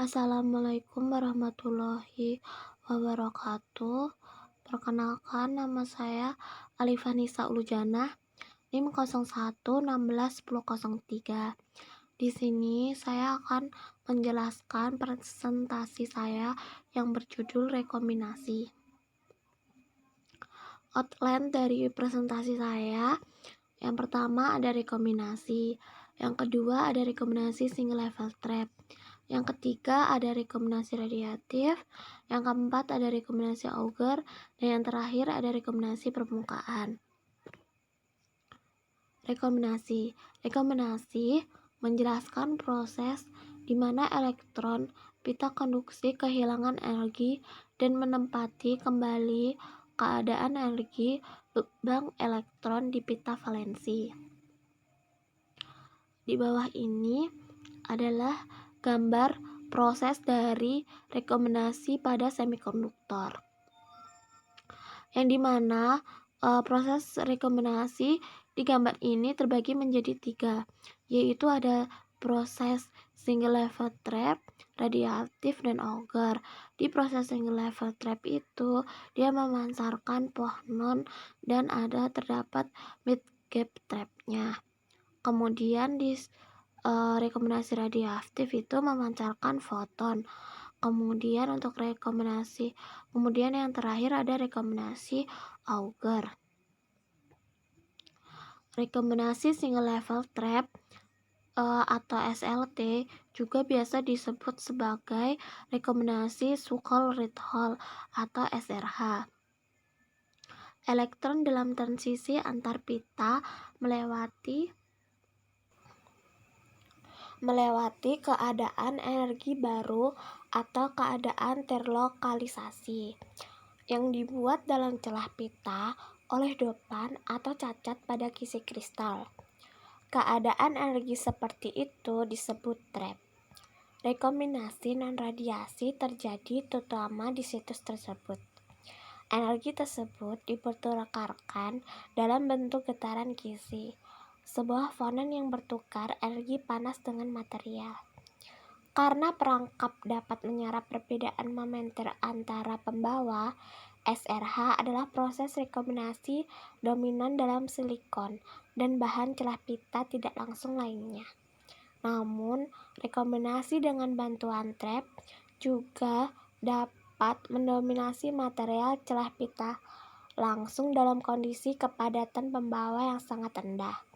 Assalamualaikum warahmatullahi wabarakatuh. Perkenalkan, nama saya Alifanisa Ulujana, NIM 01161003. Di sini saya akan menjelaskan presentasi saya yang berjudul rekombinasi. Outline dari presentasi saya, yang pertama ada rekombinasi, yang kedua ada rekombinasi single level trap, yang ketiga ada rekombinasi radiatif, yang keempat ada rekombinasi Auger, dan yang terakhir ada rekombinasi permukaan. Rekombinasi menjelaskan proses di mana elektron pita konduksi kehilangan energi dan menempati kembali keadaan energi lubang elektron di pita valensi. Di bawah ini adalah gambar proses dari rekombinasi pada semikonduktor, yang dimana proses rekombinasi di gambar ini terbagi menjadi 3, yaitu ada proses single level trap, radiatif, dan Auger. Di proses single level trap itu dia memancarkan phonon dan terdapat mid gap trapnya. Kemudian di rekombinasi radiatif itu memancarkan foton. Kemudian yang terakhir ada rekombinasi Auger. Rekombinasi single level trap atau SLT juga biasa disebut sebagai rekombinasi Shukl-Ritholz atau SRH. Elektron dalam transisi antar pita melewati keadaan energi baru atau keadaan terlokalisasi yang dibuat dalam celah pita oleh dopan atau cacat pada kisi kristal. Keadaan energi seperti itu disebut trap. Rekombinasi non-radiasi terjadi terutama di situs tersebut. Energi tersebut dipertukarkan dalam bentuk getaran kisi, sebuah fonon yang bertukar energi panas dengan material. Karena perangkap dapat menyerap perbedaan momenter antara pembawa, SRH adalah proses rekombinasi dominan dalam silikon dan bahan celah pita tidak langsung lainnya. Namun, rekombinasi dengan bantuan trap juga dapat mendominasi material celah pita langsung dalam kondisi kepadatan pembawa yang sangat rendah,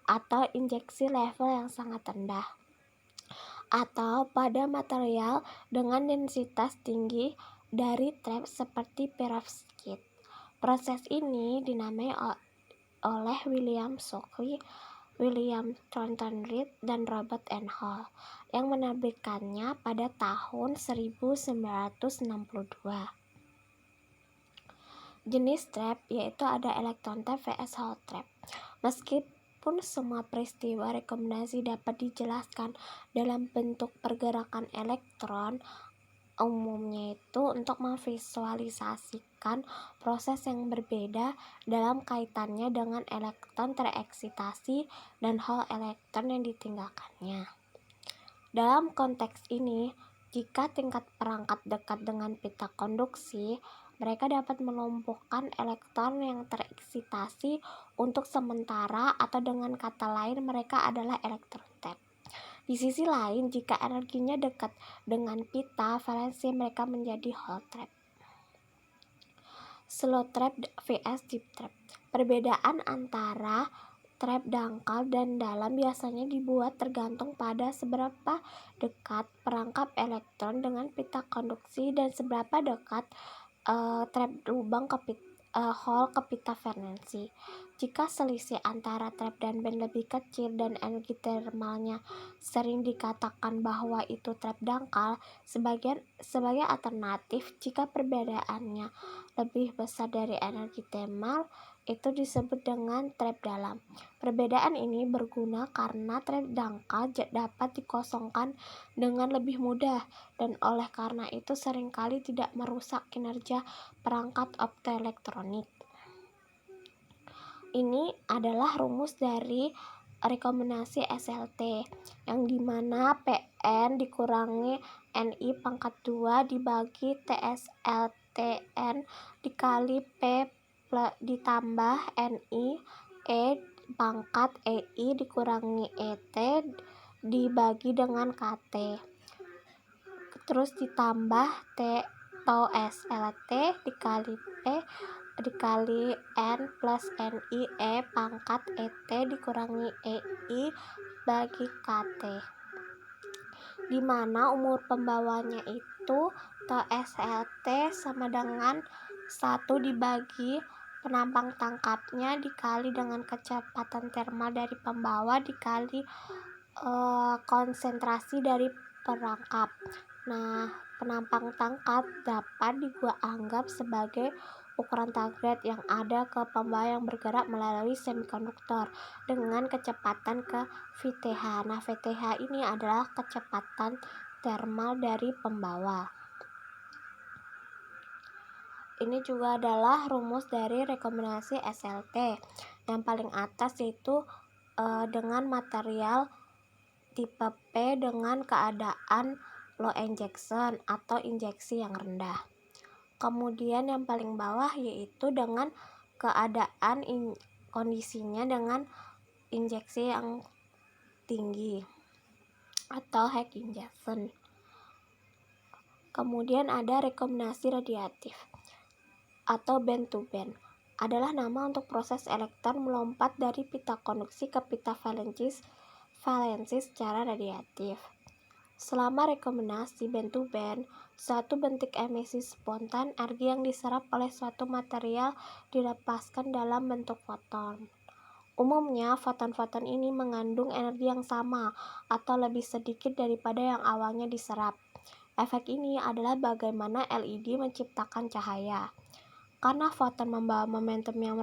atau injeksi level yang sangat rendah, atau pada material dengan densitas tinggi dari trap seperti perovskit. Proses ini dinamai oleh William Shockley, William Thornton Reed, dan Robert N. Hall yang menerbitkannya pada tahun 1962. Jenis trap yaitu ada electron trap vs Hall trap. Meskipun semua peristiwa rekombinasi dapat dijelaskan dalam bentuk pergerakan elektron, umumnya itu untuk memvisualisasikan proses yang berbeda dalam kaitannya dengan elektron tereksitasi dan Hall elektron yang ditinggalkannya. Dalam konteks ini, jika tingkat perangkat dekat dengan pita konduksi, mereka dapat melumpuhkan elektron yang tereksitasi untuk sementara, atau dengan kata lain mereka adalah elektron trap. Di sisi lain, jika energinya dekat dengan pita valensi, mereka menjadi Hall trap. Slow trap vs deep trap. Perbedaan antara trap dangkal dan dalam biasanya dibuat tergantung pada seberapa dekat perangkap elektron dengan pita konduksi dan seberapa dekat trap lubang Hall ke pita valensi. Jika selisih antara trap dan band lebih kecil dan energi termalnya sering dikatakan bahwa itu trap dangkal. Sebagai alternatif, jika perbedaannya lebih besar dari energi termal, itu disebut dengan trap dalam. Perbedaan ini berguna karena trap dangkal dapat dikosongkan dengan lebih mudah, dan oleh karena itu seringkali tidak merusak kinerja perangkat optoelektronik. Ini adalah rumus dari rekombinasi SLT, yang dimana Pn dikurangi Ni pangkat 2 dibagi TSLTN dikali P ditambah Ni E pangkat Ei dikurangi Et dibagi dengan Kt, terus ditambah T atau SLT dikali P dikali N plus Ni E pangkat Et dikurangi Ei bagi Kt, dimana umur pembawanya itu TSLT sama dengan 1 dibagi penampang tangkapnya dikali dengan kecepatan termal dari pembawa dikali konsentrasi dari perangkap. Nah, penampang tangkap dapat dianggap sebagai ukuran target yang ada ke pembawa yang bergerak melalui semikonduktor dengan kecepatan ke VTH. Nah, VTH ini adalah kecepatan termal dari pembawa. Ini juga adalah rumus dari rekombinasi SLT. Yang paling atas yaitu dengan material tipe P dengan keadaan low injection atau injeksi yang rendah. Kemudian yang paling bawah yaitu dengan keadaan kondisinya dengan injeksi yang tinggi atau high injection. Kemudian ada rekombinasi radiatif atau band to band, adalah nama untuk proses elektron melompat dari pita konduksi ke pita valensi secara radiatif. Selama rekombinasi band to band, suatu bentuk emisi spontan energi yang diserap oleh suatu material dilepaskan dalam bentuk foton. Umumnya, foton-foton ini mengandung energi yang sama atau lebih sedikit daripada yang awalnya diserap. Efek ini adalah bagaimana LED menciptakan cahaya. Karena foton membawa momentum yang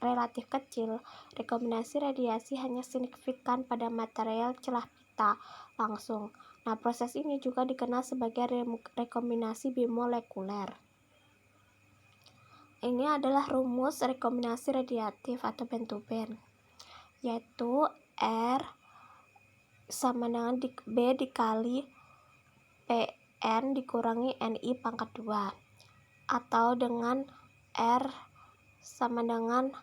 relatif kecil, rekombinasi radiasi hanya signifikan pada material celah pita langsung. Nah, proses ini juga dikenal sebagai rekombinasi bimolekuler. Ini adalah rumus rekombinasi radiatif atau band to band, yaitu R sama dengan B dikali Pn dikurangi Ni pangkat 2, atau dengan R sama dengan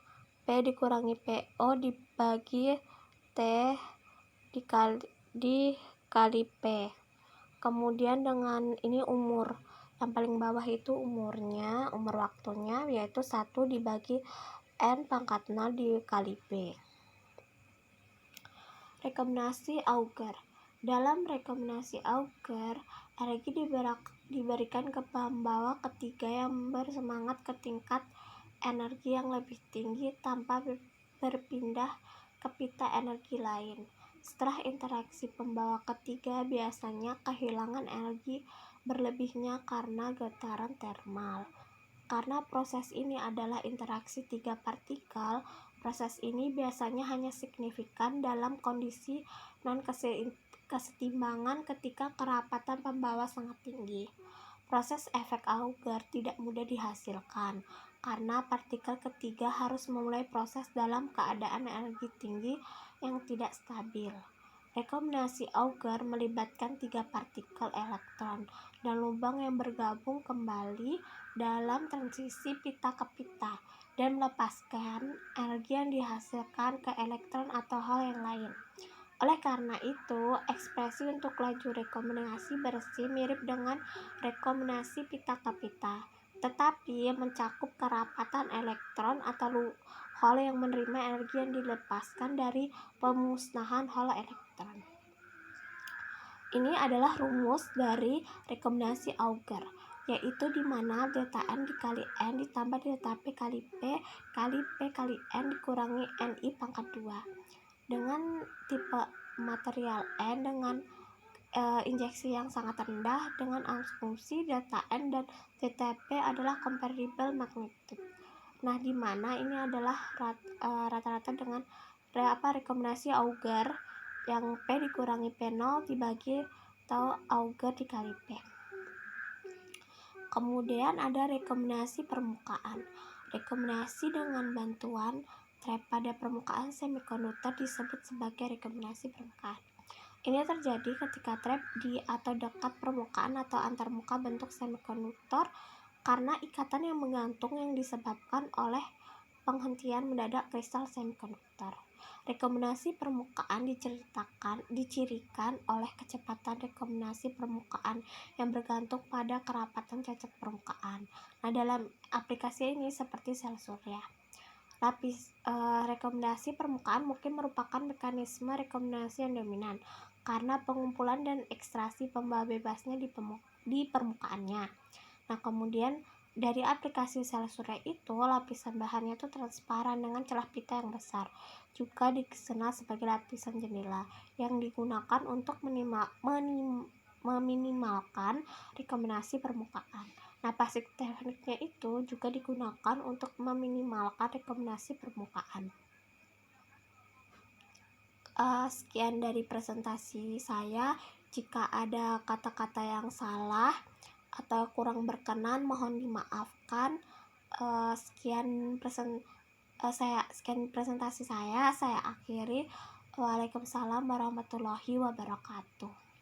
P dikurangi PO dibagi T dikali P. Kemudian dengan ini umur, yang paling bawah itu umur waktunya yaitu 1 dibagi N pangkat 0 dikali P. Rekombinasi Auger. Dalam rekombinasi Auger, energi diberikan ke pembawa ketiga yang bersemangat ke tingkat energi yang lebih tinggi tanpa berpindah ke pita energi lain. Setelah interaksi pembawa ketiga biasanya kehilangan energi berlebihnya karena getaran termal. Karena proses ini adalah interaksi 3 partikel, proses ini biasanya hanya signifikan dalam kondisi non-kesetimbangan ketika kerapatan pembawa sangat tinggi. Proses efek Auger tidak mudah dihasilkan karena partikel ketiga harus memulai proses dalam keadaan energi tinggi yang tidak stabil. Rekombinasi Auger melibatkan 3 partikel elektron dan lubang yang bergabung kembali dalam transisi pita ke pita dan melepaskan energi yang dihasilkan ke elektron atau hal yang lain. Oleh karena itu, ekspresi untuk laju rekombinasi bersih mirip dengan rekombinasi pita ke pita, tetapi mencakup kerapatan elektron atau hole yang menerima energi yang dilepaskan dari pemusnahan hole elektron. Ini adalah rumus dari rekombinasi Auger, yaitu di mana delta N dikali N ditambah delta P kali P kali N dikurangi Ni pangkat 2. Dengan tipe material N dengan injeksi yang sangat rendah dengan asumsi delta N dan delta P adalah comparable magnitude. Nah, di mana ini adalah rata-rata dengan rekombinasi Auger yang P dikurangi P0 dibagi atau Auger dikali P. Kemudian ada rekombinasi permukaan. Rekombinasi dengan bantuan trap pada permukaan semikonduktor disebut sebagai rekombinasi permukaan. Ini terjadi ketika trap di atau dekat permukaan atau antarmuka bentuk semikonduktor karena ikatan yang menggantung yang disebabkan oleh penghentian mendadak kristal semikonduktor. Rekombinasi permukaan dicirikan oleh kecepatan rekombinasi permukaan yang bergantung pada kerapatan cacat permukaan. Nah, dalam aplikasi ini seperti sel surya, rekombinasi permukaan mungkin merupakan mekanisme rekombinasi yang dominan karena pengumpulan dan ekstraksi pembawa bebasnya di permukaannya. Nah, kemudian dari aplikasi sel surya itu, lapisan bahannya itu transparan dengan celah pita yang besar. Juga dikenal sebagai lapisan jendela yang digunakan untuk meminimalkan rekombinasi permukaan. Nah, pasif tekniknya itu juga digunakan untuk meminimalkan rekombinasi permukaan. Sekian dari presentasi saya. Jika ada kata-kata yang salah atau kurang berkenan, mohon dimaafkan. Sekian presentasi saya akhiri. Waalaikumsalam warahmatullahi wabarakatuh.